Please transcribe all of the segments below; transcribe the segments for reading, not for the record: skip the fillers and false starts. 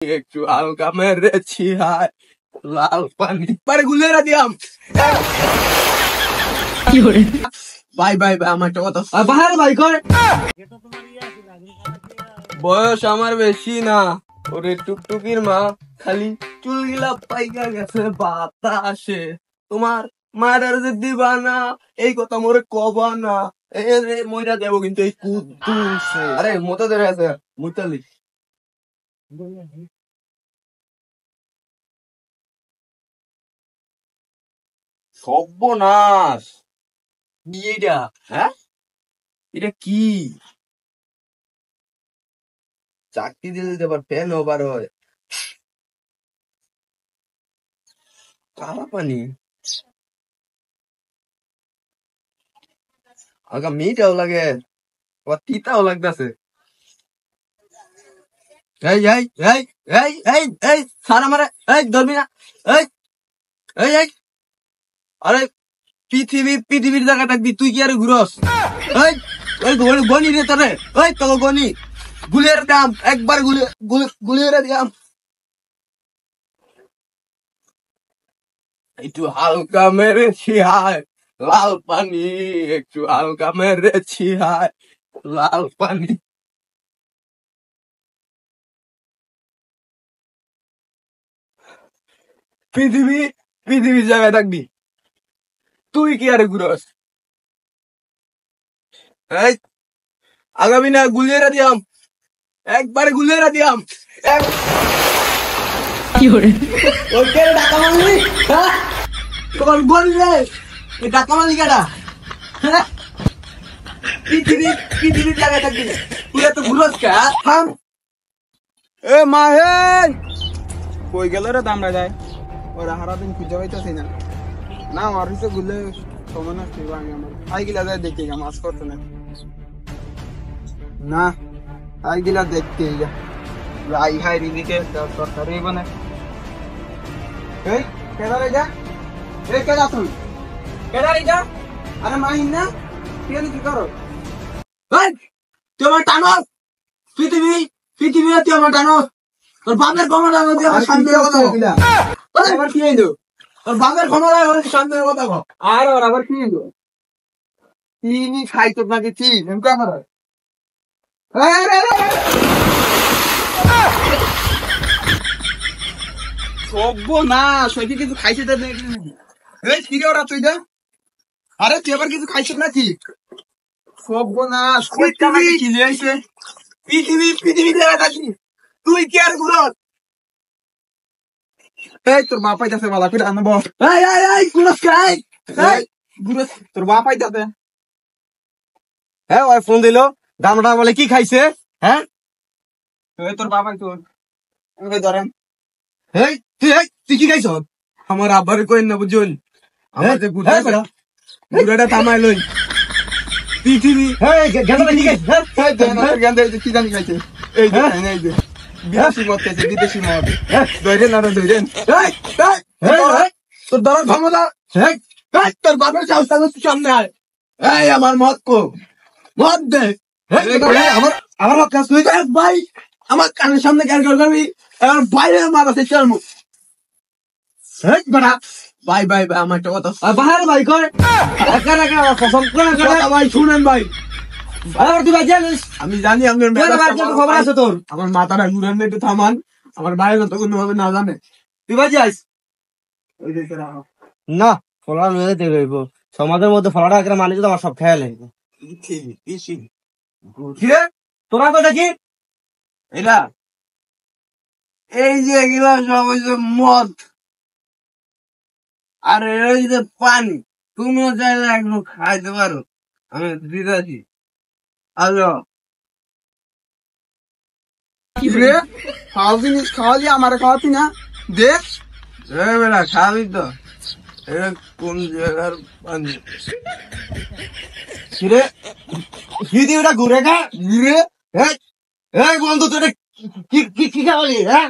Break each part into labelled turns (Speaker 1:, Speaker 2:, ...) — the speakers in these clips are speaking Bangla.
Speaker 1: একটু হালকা মেরেছি হায় লাল পানি পারে গুলেরা দিয়াম ভাই ভাই ভাই আমার একটা কথা বাহার ভাই কয় বয়স আমার বেশি না ওরে টুকটুকির মা খালি চুলগুলা পাইকা গেছে বাতাসে তোমার মায়ের যে দিবা না এই কথা মোরে কবা না মইরা দেবো কিন্তু এই কুদ্দুসে আরে মতো ধরে আছে মুতালি সর্বনাশ কি এটা হ্যাঁ এটা কি চাকরি দিয়ে দিতে পার ফ্যান ওভার হয় কালা পানি আগা মিটাও লাগে আবার তিতাও লাগতেছে এই এই এই এই এই এই সারা মারে এই ধরবি না এই এই এই আরে পৃথিবীর জায়গা থাকবি তুই কি আরে ঘুরস এই ওই গনি রে তোরে ওই তো গনি গুলের দাম একবার গুলের দাম একটু হালকা মেরেছি হায় লাল পানি একটু হালকা মেরেছি হায় লাল পানি পৃথিবীর জায়গায় থাকবি তুই কি আরে ঘুরস এই আগামী না গুলিয়ে দিয়াম একবারে গুলিয়ে দিয়াম তোমার বল রে টাকা মালি কাটা পৃথিবীর জায়গায় থাকবি তুই এত ঘুরস কা থাম
Speaker 2: এ মাহেন কই গেল রে দামড়া যায় ওরা সারাদিন খুঁজে পাইতেছি না না আমার হচ্ছে গুলে সময় নষ্ট আমি আমার আই গিলা যায় দেখতে গা মাছ করতে না না আই গিলা দেখতে গা আই হাই রিদিকে সরকারি বনে এই কেডা রে যা এই কেডা তুই
Speaker 1: কেডা রে যা
Speaker 2: আরে মাহিন না তুই কি করো
Speaker 1: এই তোমার টানো পৃথিবী তুই আমার টানো তোর বাপের ক্ষমতা দিয়ে আমার শান্তির কথা
Speaker 2: গিলা আবার কি হইলো
Speaker 1: তোর বাপের ক্ষমতা শান্তির কথা কও
Speaker 2: আর ওর আবার কি হইলো তিনি খাইতো নাকি ঠিক এমন আমার সর্বনাশ ওই কিছু খাইছে তো নাকি এই ফিরে ওরা তুই যা আরে তুই আবার কিছু খাইছিস নাকি সর্বনাশ কি লিয়েছে
Speaker 1: পৃথিবী জায়গা থাকি তুই কি আর ঘুরস
Speaker 2: এই তোর মা পাইতাছে বালা করে আনবো
Speaker 1: এই ঘুরস খাই
Speaker 2: এই গুরুস তোর মা পাইতাছে
Speaker 1: হ্যাঁ ওই ফোন দিল দামটা বলে কি খাইছে হ্যাঁ
Speaker 2: তুই তোর বাবা তোর আমি ধরেন
Speaker 1: এই তুই কি খাইছ আমার আব্বারে কইন না বুঝুন আমার যে গুড়াটা থামাই লই পৃথিবী
Speaker 2: কি জানি খাইছে এই যে বিদেশি মদ খাইছে বিদেশি মদ ধরেন আর ধরেন
Speaker 1: তোর ধরার ক্ষমতা তোর বাপের সাহস তুই সামনে আয় এই আমার মদ কো মদ দে আমার কাজ তুই ভাই আমার কানের সামনে ক্যার করবি এবার বাইরে মারাতে চলমু ভাই ভাই ভাই আমার একটা কথা বাহার ভাই কয় ভাই শুনেন ভাই আমি জানি আপনার খবর আছে তোর আমার মাথাটা ঘুরেন না একটু থামান আমার বাইরে তো কোনো ভাবে না জানে তুই বাজি আইস
Speaker 3: না ফলা নয় দেখব সমাজের মধ্যে ফলাটা একটা মালিক তো আমার সব খেয়াল লাগবে
Speaker 1: কিরে তোরা তো দেখি এটা এই যে এগুলা সব হয়েছে মদ আর এই যে পানি তুমিও চাইলে একটু খাইতে পারো আমি দিতেছি আলো
Speaker 2: রে খাওয়া জিনিস খাওয়ালি আমার খাওয়াতি না দে
Speaker 1: বেটা খাবি তো এটা কোন জায়গার পানি
Speaker 3: কিরে পৃথিবীটা ঘুরে গা
Speaker 1: ঘিরে
Speaker 3: এই বন্ধু তোর কি খাওয়ালি হ্যাঁ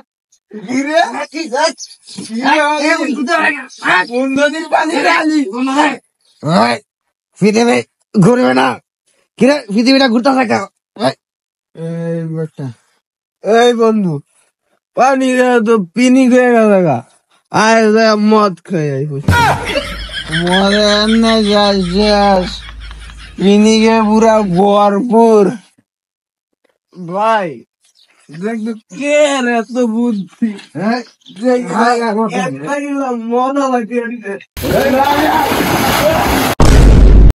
Speaker 1: ঘিরে কোন নদীর পানি খালি
Speaker 3: পৃথিবী ঘুরবে না কিরে পৃথিবীটা ঘুরতে থাকে
Speaker 1: এই বেটা এই বন্ধু পানি খেয়ে তো পিনি খেয়ে গেছে গা আয় যা মদ খেয়ে আই মরে এনে যাস পিনি খেয়ে পুরা ভরপুর ভাই দেখ তো কে রে এত বুদ্ধি হ্যাঁ মজা লাগে